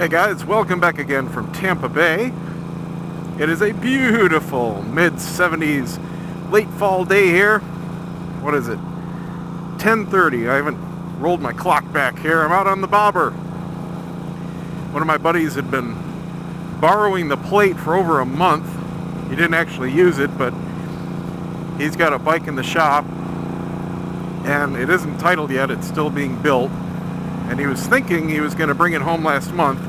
Hi guys, welcome back again from Tampa Bay. It is a beautiful mid-70s late fall day here. What is it? 10:30. I haven't rolled my clock back here. I'm out on the bobber. One of my buddies had been borrowing the plate for over a month. He didn't actually use it, but he's got a bike in the shop and it isn't titled yet. It's still being built. And he was thinking he was going to bring it home last month.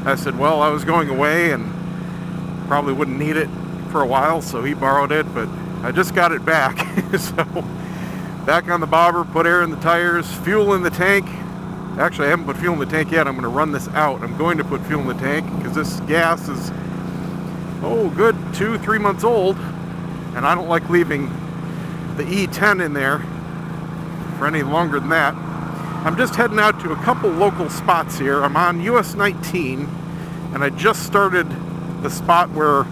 I said, well, I was going away and probably wouldn't need it for a while, so he borrowed it, but I just got it back. So back on the bobber, put air in the tires, fuel in the tank. Actually, I haven't put fuel in the tank yet. I'm going to run this out. I'm going to put fuel in the tank because this gas is, good 2-3 months old, and I don't like leaving the E10 in there for any longer than that. I'm just heading out to a couple local spots here. I'm on US 19, and I just started the spot where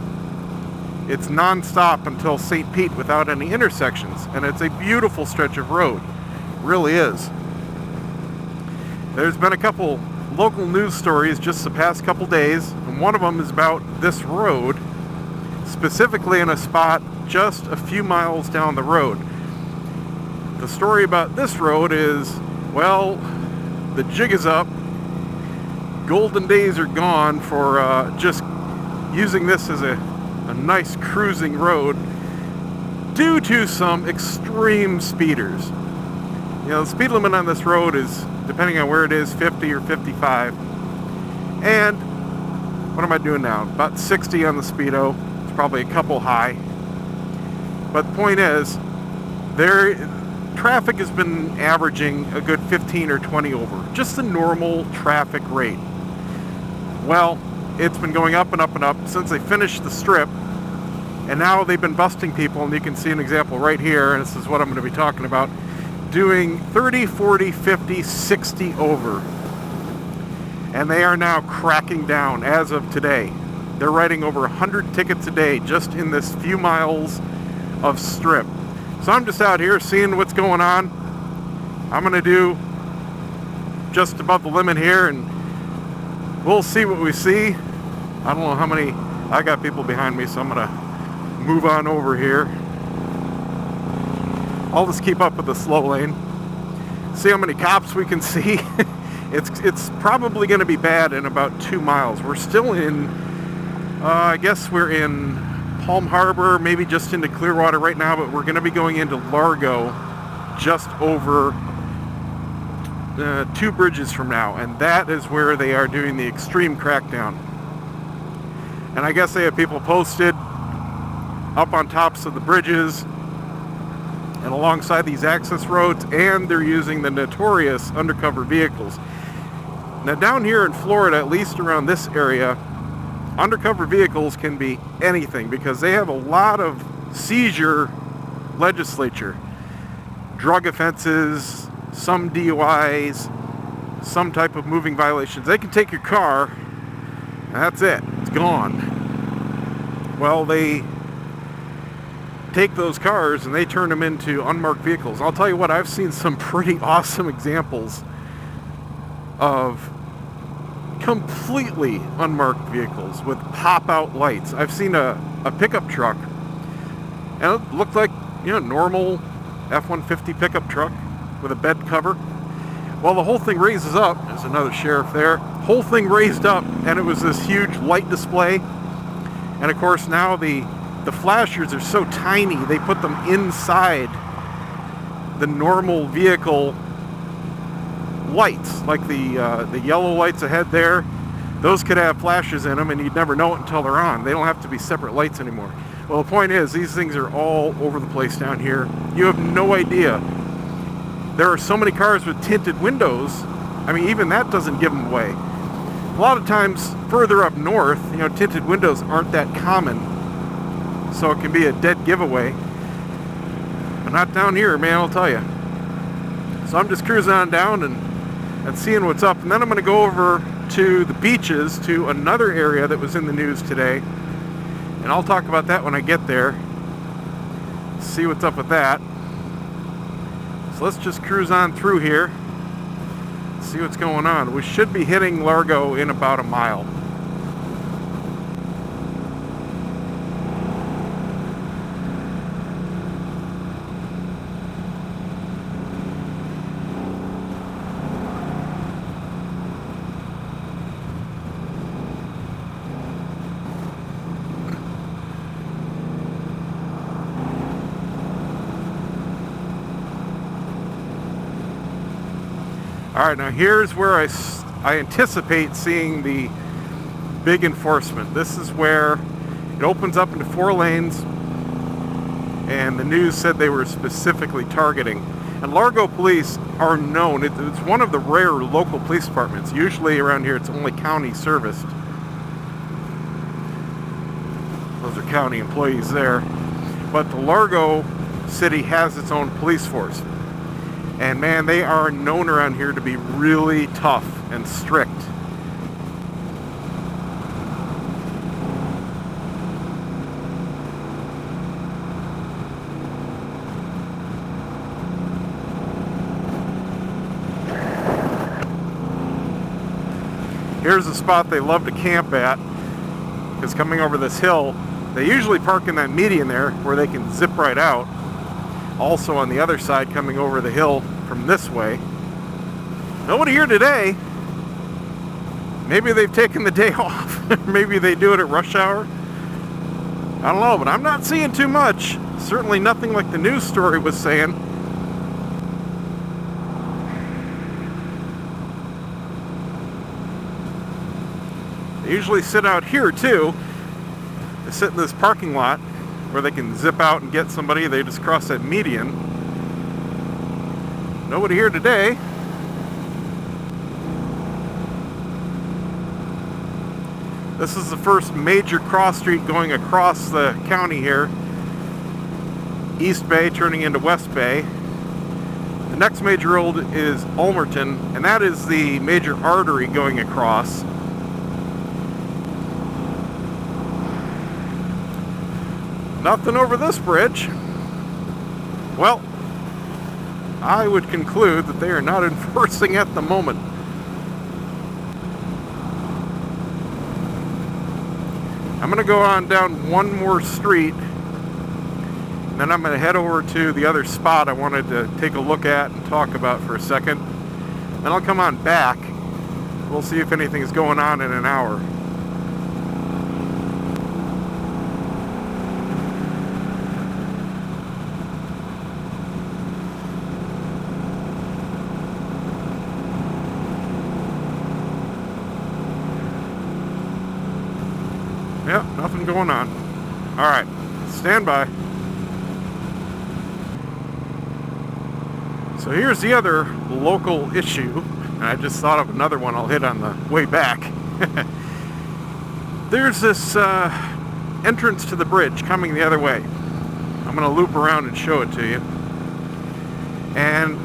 it's non-stop until St. Pete without any intersections, and it's a beautiful stretch of road. It really is. There's been a couple local news stories just the past couple days, and one of them is about this road, specifically in a spot just a few miles down the road. The story about this road is, well, the jig is up. Golden days are gone for just using this as a nice cruising road due to some extreme speeders. You know, the speed limit on this road is, depending on where it is, 50 or 55. And what am I doing now? About 60 on the speedo. It's probably a couple high. But the point is, traffic has been averaging a good 15 or 20 over. Just the normal traffic rate. Well, it's been going up and up and up since they finished the strip. And now they've been busting people, and you can see an example right here, and this is what I'm going to be talking about, doing 30, 40, 50, 60 over. And they are now cracking down as of today. They're writing over 100 tickets a day just in this few miles of strip. So I'm just out here seeing what's going on. I'm going to do just above the limit here, and we'll see what we see. I don't know how many. I got people behind me, so I'm going to move on over here. I'll just keep up with the slow lane. See how many cops we can see. It's probably going to be bad in about 2 miles. We're still in, I guess we're in Palm Harbor, maybe just into Clearwater right now, but we're going to be going into Largo just over 2 bridges from now, and that is where they are doing the extreme crackdown. And I guess they have people posted up on tops of the bridges and alongside these access roads, and they're using the notorious undercover vehicles. Now down here in Florida, at least around this area, undercover vehicles can be anything because they have a lot of seizure legislature. Drug offenses, some DUIs, some type of moving violations. They can take your car, and that's it. It's gone. Well, they take those cars and they turn them into unmarked vehicles. I'll tell you what, I've seen some pretty awesome examples of completely unmarked vehicles with pop-out lights. I've seen a pickup truck, and it looked like, normal F-150 pickup truck with a bed cover. Well, the whole thing raises up. There's another sheriff there. Whole thing raised up, and it was this huge light display. And of course, now the flashers are so tiny, they put them inside the normal vehicle lights, like the yellow lights ahead there. Those could have flashes in them, and you'd never know it until they're on. They don't have to be separate lights anymore. Well, the point is, these things are all over the place down here. You have no idea. There are so many cars with tinted windows. I mean, even that doesn't give them away. A lot of times further up north, tinted windows aren't that common, so it can be a dead giveaway. But not down here, man, I'll tell you. So I'm just cruising on down and seeing what's up. And then I'm going to go over to the beaches, to another area that was in the news today. And I'll talk about that when I get there. See what's up with that. So let's just cruise on through here. see what's going on. We should be hitting Largo in about a mile. Alright, now here's where I anticipate seeing the big enforcement. This is where it opens up into 4 lanes, and the news said they were specifically targeting. And Largo police are known. It's one of the rare local police departments. Usually around here it's only county serviced. Those are county employees there. But the Largo city has its own police force. And man, they are known around here to be really tough and strict. Here's a spot they love to camp at, because coming over this hill, they usually park in that median there where they can zip right out. Also on the other side, coming over the hill from this way. Nobody here today. Maybe they've taken the day off. Maybe they do it at rush hour. I don't know, but I'm not seeing too much. Certainly nothing like the news story was saying. They usually sit out here too. They sit in this parking lot where they can zip out and get somebody. They just cross that median. Nobody here today. This is the first major cross street going across the county here. East Bay turning into West Bay. The next major road is Ulmerton, and that is the major artery going across. Nothing over this bridge. Well, I would conclude that they are not enforcing at the moment. I'm going to go on down one more street, and then I'm going to head over to the other spot I wanted to take a look at and talk about for a second. Then I'll come on back. We'll see if anything's going on in an hour. Yep, nothing going on. Alright, stand by. So here's the other local issue, and I just thought of another one I'll hit on the way back. There's this entrance to the bridge coming the other way. I'm going to loop around and show it to you. And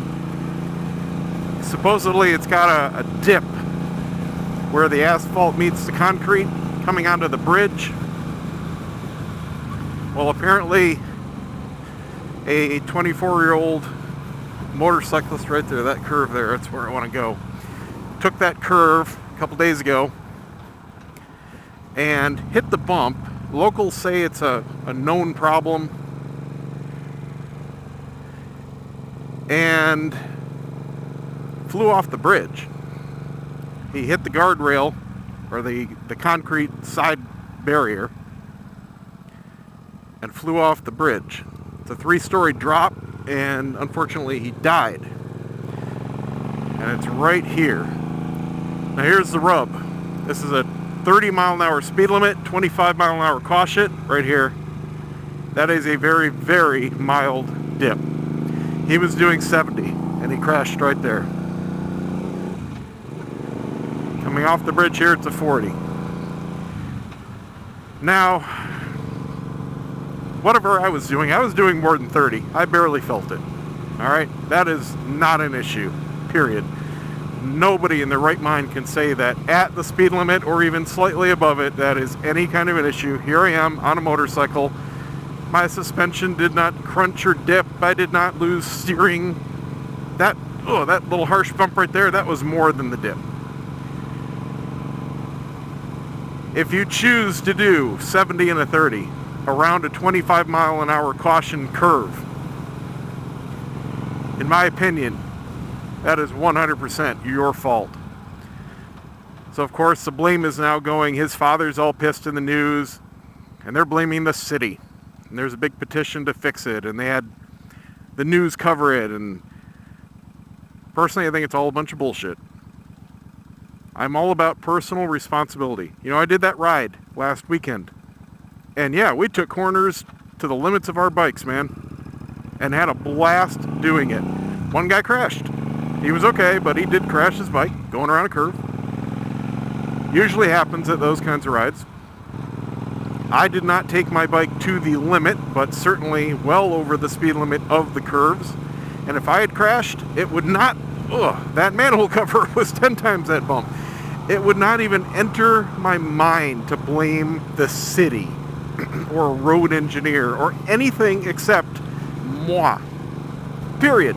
supposedly it's got a dip where the asphalt meets the concrete coming onto the bridge. Well, apparently a 24-year-old motorcyclist right there, that curve there, that's where I want to go, took that curve a couple days ago and hit the bump. Locals say it's a known problem, and flew off the bridge. He hit the guardrail, or the concrete side barrier, and flew off the bridge. It's a 3-story drop, and unfortunately he died. And it's right here. Now here's the rub. This is a 30-mile-an-hour speed limit, 25-mile-an-hour caution right here. That is a very, very mild dip. He was doing 70, and he crashed right there. Coming off the bridge here, it's a 40. Now, whatever I was doing more than 30. I barely felt it. Alright? That is not an issue. Period. Nobody in their right mind can say that at the speed limit or even slightly above it, that is any kind of an issue. Here I am on a motorcycle. My suspension did not crunch or dip. I did not lose steering. That Oh, that little harsh bump right there, that was more than the dip. If you choose to do 70 and a 30 around a 25 mile an hour caution curve, in my opinion, that is 100% your fault. So of course the blame is now going, his father's all pissed in the news, and they're blaming the city. And there's a big petition to fix it, and they had the news cover it, and personally I think it's all a bunch of bullshit. I'm all about personal responsibility. You know, I did that ride last weekend. And yeah, we took corners to the limits of our bikes, man. And had a blast doing it. One guy crashed. He was okay, but he did crash his bike going around a curve. Usually happens at those kinds of rides. I did not take my bike to the limit, but certainly well over the speed limit of the curves. And if I had crashed, it would not... that manhole cover was 10 times that bump. It would not even enter my mind to blame the city or a road engineer or anything except moi. Period.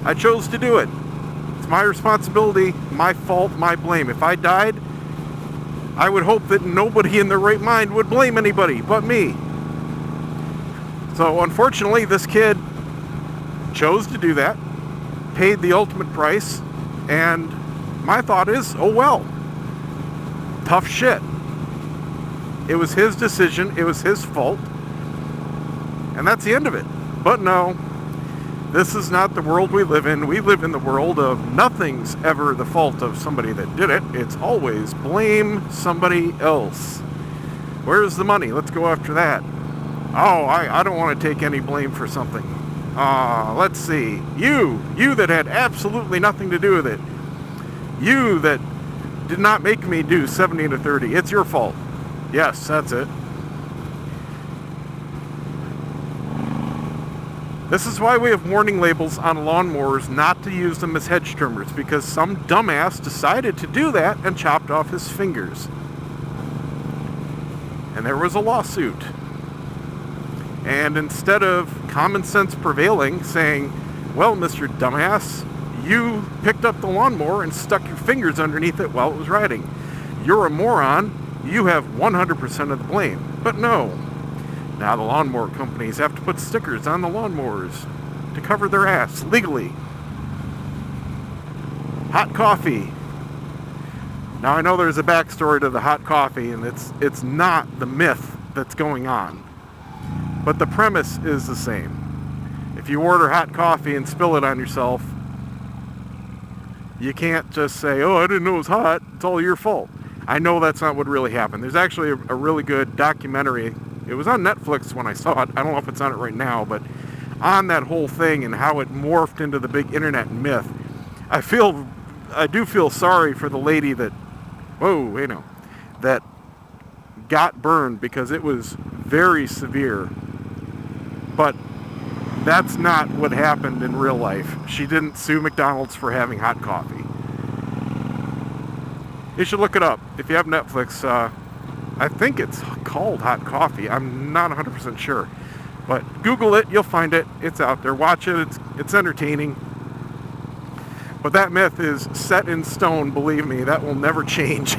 I chose to do it. It's my responsibility, my fault, my blame. If I died, I would hope that nobody in their right mind would blame anybody but me. So unfortunately, this kid chose to do that, paid the ultimate price, and my thought is, oh well, tough shit. It was his decision, it was his fault, and that's the end of it. But no, this is not the world we live in. We live in the world of nothing's ever the fault of somebody that did it. It's always blame somebody else. Where's the money? Let's go after that. Oh, I don't want to take any blame for something. Let's see. You that had absolutely nothing to do with it. You that did not make me do 70 to 30. It's your fault. Yes, that's it. This is why we have warning labels on lawnmowers not to use them as hedge trimmers, because some dumbass decided to do that and chopped off his fingers. And there was a lawsuit. And instead of common sense prevailing, saying, well, Mr. Dumbass, you picked up the lawnmower and stuck your fingers underneath it while it was riding. You're a moron. You have 100% of the blame. But no. Now the lawnmower companies have to put stickers on the lawnmowers to cover their ass legally. Hot coffee. Now I know there's a backstory to the hot coffee, and it's not the myth that's going on. But the premise is the same. If you order hot coffee and spill it on yourself, you can't just say, oh, I didn't know it was hot. It's all your fault. I know that's not what really happened. There's actually a really good documentary. It was on Netflix when I saw it. I don't know if it's on it right now, but on that whole thing and how it morphed into the big internet myth. I do feel sorry for the lady that, that got burned, because it was very severe. But that's not what happened in real life. She didn't sue McDonald's for having hot coffee. You should look it up. If you have Netflix, I think it's called Hot Coffee. I'm not 100% sure. But Google it, you'll find it. It's out there. Watch it. It's entertaining. But that myth is set in stone, believe me. That will never change.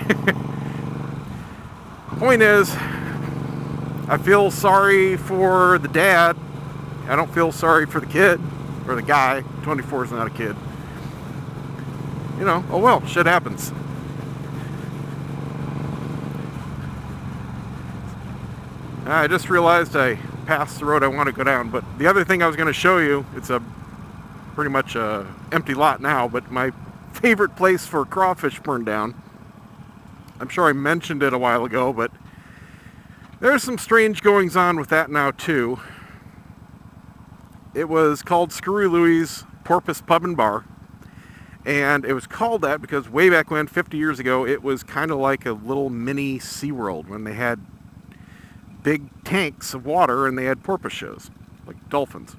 Point is, I feel sorry for the dad. I don't feel sorry for the kid, or the guy. 24 is not a kid. You know, oh well, shit happens. I just realized I passed the road I want to go down, but the other thing I was going to show you, it's a pretty much a empty lot now, but my favorite place for crawfish burned down. I'm sure I mentioned it a while ago, but there's some strange goings on with that now too. It was called Screwy Louie's Porpoise Pub and Bar, and it was called that because way back when, 50 years ago, it was kind of like a little mini SeaWorld when they had big tanks of water and they had porpoise shows, like dolphins.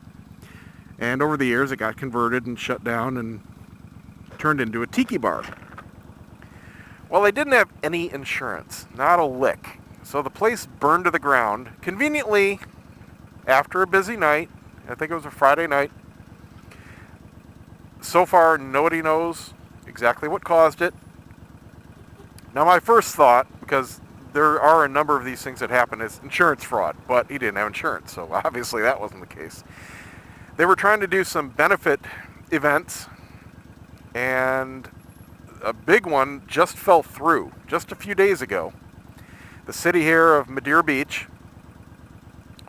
And over the years it got converted and shut down and turned into a tiki bar. Well, they didn't have any insurance, not a lick. So the place burned to the ground, conveniently, after a busy night. I think it was a Friday night. so far, nobody knows exactly what caused it. Now, my first thought, because there are a number of these things that happen, is insurance fraud, but he didn't have insurance, so obviously that wasn't the case. They were trying to do some benefit events, and a big one just fell through just a few days ago. The city here of Madeira Beach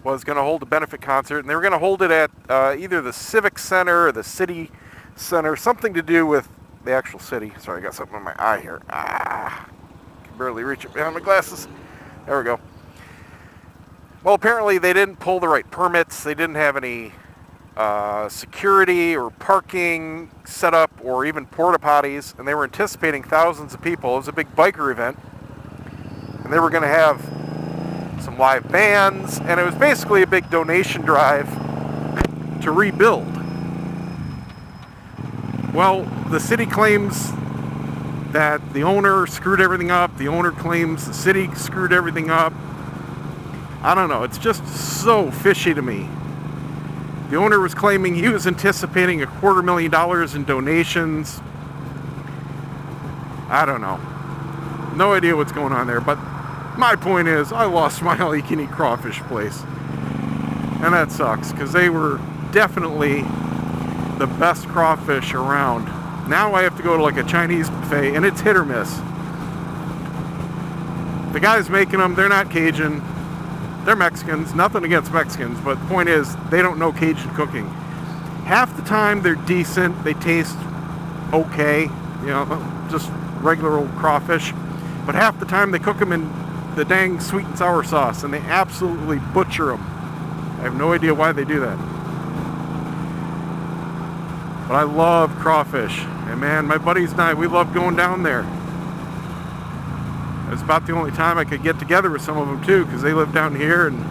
was going to hold a benefit concert, and they were going to hold it at either the Civic Center or the City Center, something to do with the actual city. Sorry, I got something in my eye here. Can barely reach it behind my glasses. There we go. Well, apparently they didn't pull the right permits. They didn't have any security or parking set up or even porta potties, and they were anticipating thousands of people. It was a big biker event, and they were going to have some live bands, and it was basically a big donation drive to rebuild. Well, the city claims that the owner screwed everything up. The owner claims the city screwed everything up. I don't know. It's just so fishy to me. The owner was claiming he was anticipating $250,000 in donations. I don't know. No idea what's going on there, but my point is, I lost my all-you-can-eat crawfish place. And that sucks, because they were definitely the best crawfish around. Now I have to go to like a Chinese buffet, and it's hit or miss. The guys making them, they're not Cajun. They're Mexicans. Nothing against Mexicans, but the point is, they don't know Cajun cooking. Half the time, they're decent. They taste okay. You know, just regular old crawfish. But half the time, they cook them in the dang sweet and sour sauce, and they absolutely butcher them. I have no idea why they do that. But I love crawfish. And man, my buddies and I, we love going down there. It was about the only time I could get together with some of them too, because they live down here, and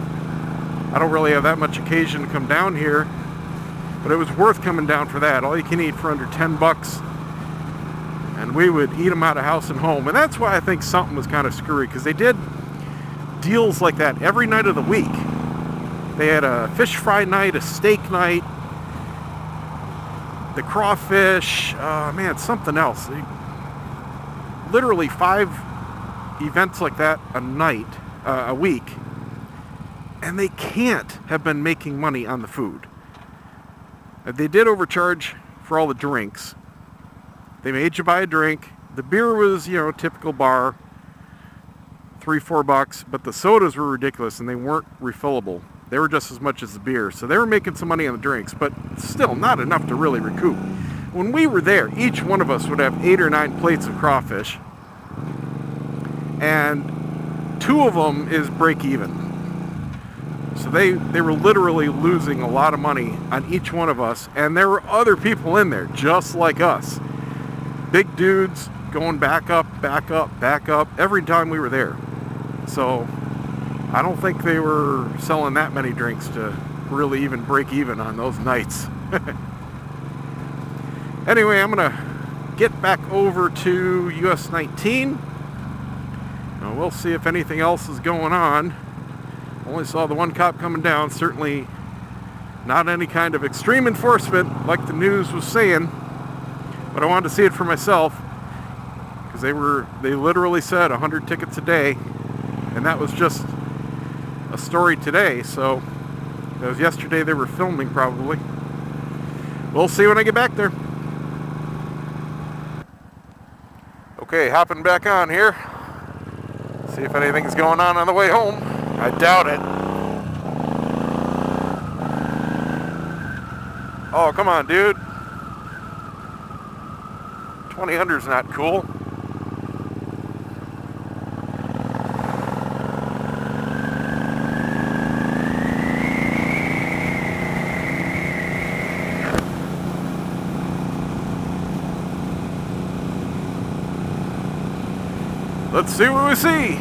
I don't really have that much occasion to come down here. But it was worth coming down for that. All you can eat for under $10. And we would eat them out of house and home. And that's why I think something was kind of screwy, because they did deals like that every night of the week. They had a fish fry night, a steak night, the crawfish, man, something else. Literally 5 events like that a week. And they can't have been making money on the food. They did overcharge for all the drinks. They made you buy a drink. The beer was, you know, typical bar, $3-4, but the sodas were ridiculous and they weren't refillable. They were just as much as the beer. So they were making some money on the drinks, but still not enough to really recoup. When we were there, each one of us would have 8 or 9 plates of crawfish, and 2 of them is break even. So they were literally losing a lot of money on each one of us, and there were other people in there just like us. Big dudes going back up every time we were there. So I don't think they were selling that many drinks to really even break even on those nights. Anyway, I'm going to get back over to US 19. We'll see if anything else is going on. Only saw the one cop coming down. Certainly not any kind of extreme enforcement like the news was saying. But I wanted to see it for myself, because they literally said 100 tickets a day, and that was just a story today. So that was yesterday. They were filming probably. We'll see when I get back there. Okay, hopping back on here. See if anything's going on the way home. I doubt it. Oh, come on, dude. 20-under's not cool. Let's see what we see.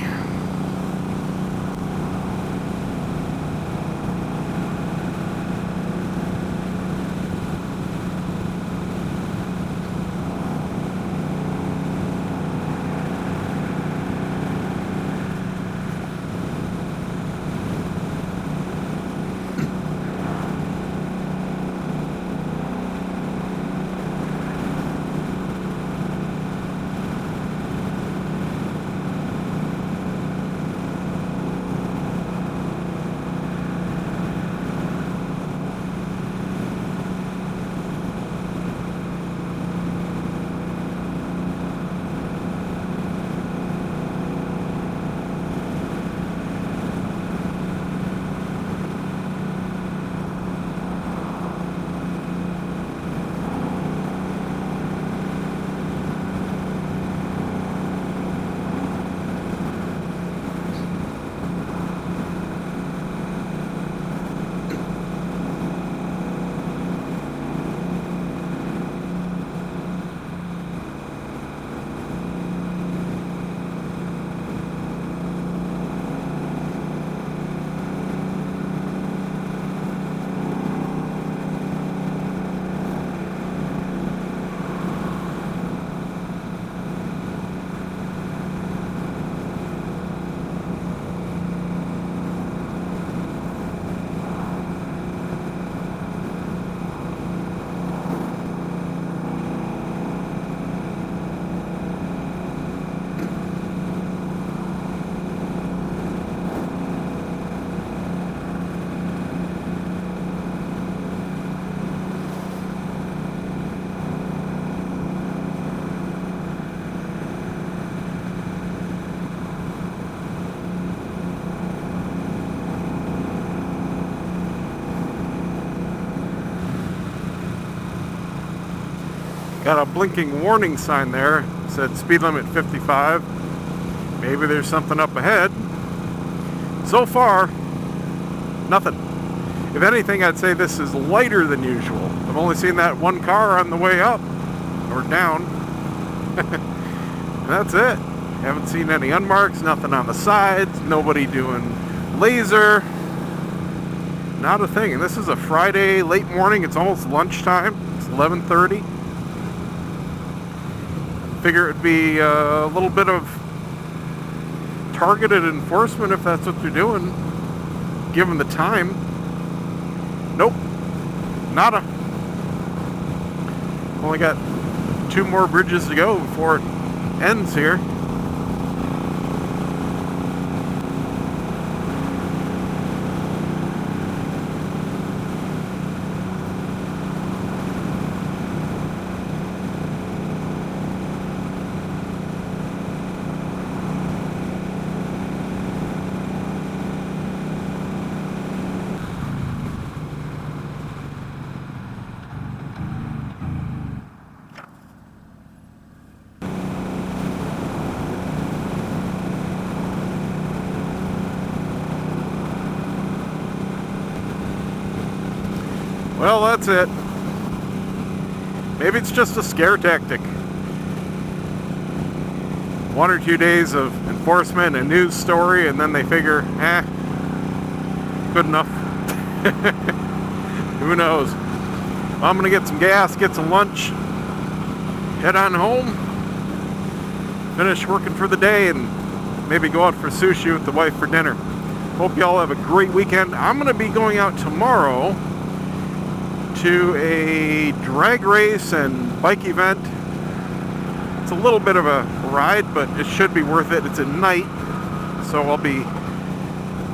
Got a blinking warning sign there. Said speed limit 55. Maybe there's something up ahead. So far, nothing. If anything, I'd say this is lighter than usual. I've only seen that one car on the way up or down. That's it. Haven't seen any unmarks, nothing on the sides, nobody doing laser. Not a thing. And this is a Friday late morning. It's almost lunchtime. It's 11:30. Figure it'd be a little bit of targeted enforcement if that's what they're doing, given the time. Nope. Nada. Only got 2 more bridges to go before it ends here. Well, that's it. Maybe it's just a scare tactic. 1 or 2 days of enforcement and news story, and then they figure, good enough. Who knows? Well, I'm gonna get some gas, get some lunch, head on home, finish working for the day, and maybe go out for sushi with the wife for dinner. Hope y'all have a great weekend. I'm gonna be going out tomorrow to a drag race and bike event. It's a little bit of a ride, but it should be worth it. It's at night, so I'll be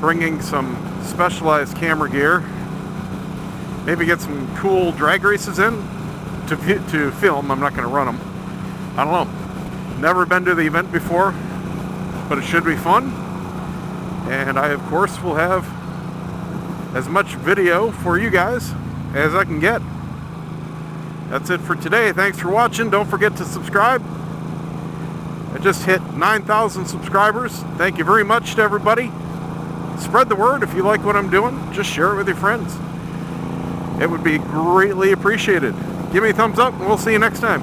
bringing some specialized camera gear. Maybe get some cool drag races in to film. I'm not going to run them. I don't know. Never been to the event before, but it should be fun. And I, of course, will have as much video for you guys as I can get. That's it for today. Thanks for watching. Don't forget to subscribe. I just hit 9,000 subscribers. Thank you very much to everybody. Spread the word if you like what I'm doing. Just share it with your friends. It would be greatly appreciated. Give me a thumbs up and we'll see you next time.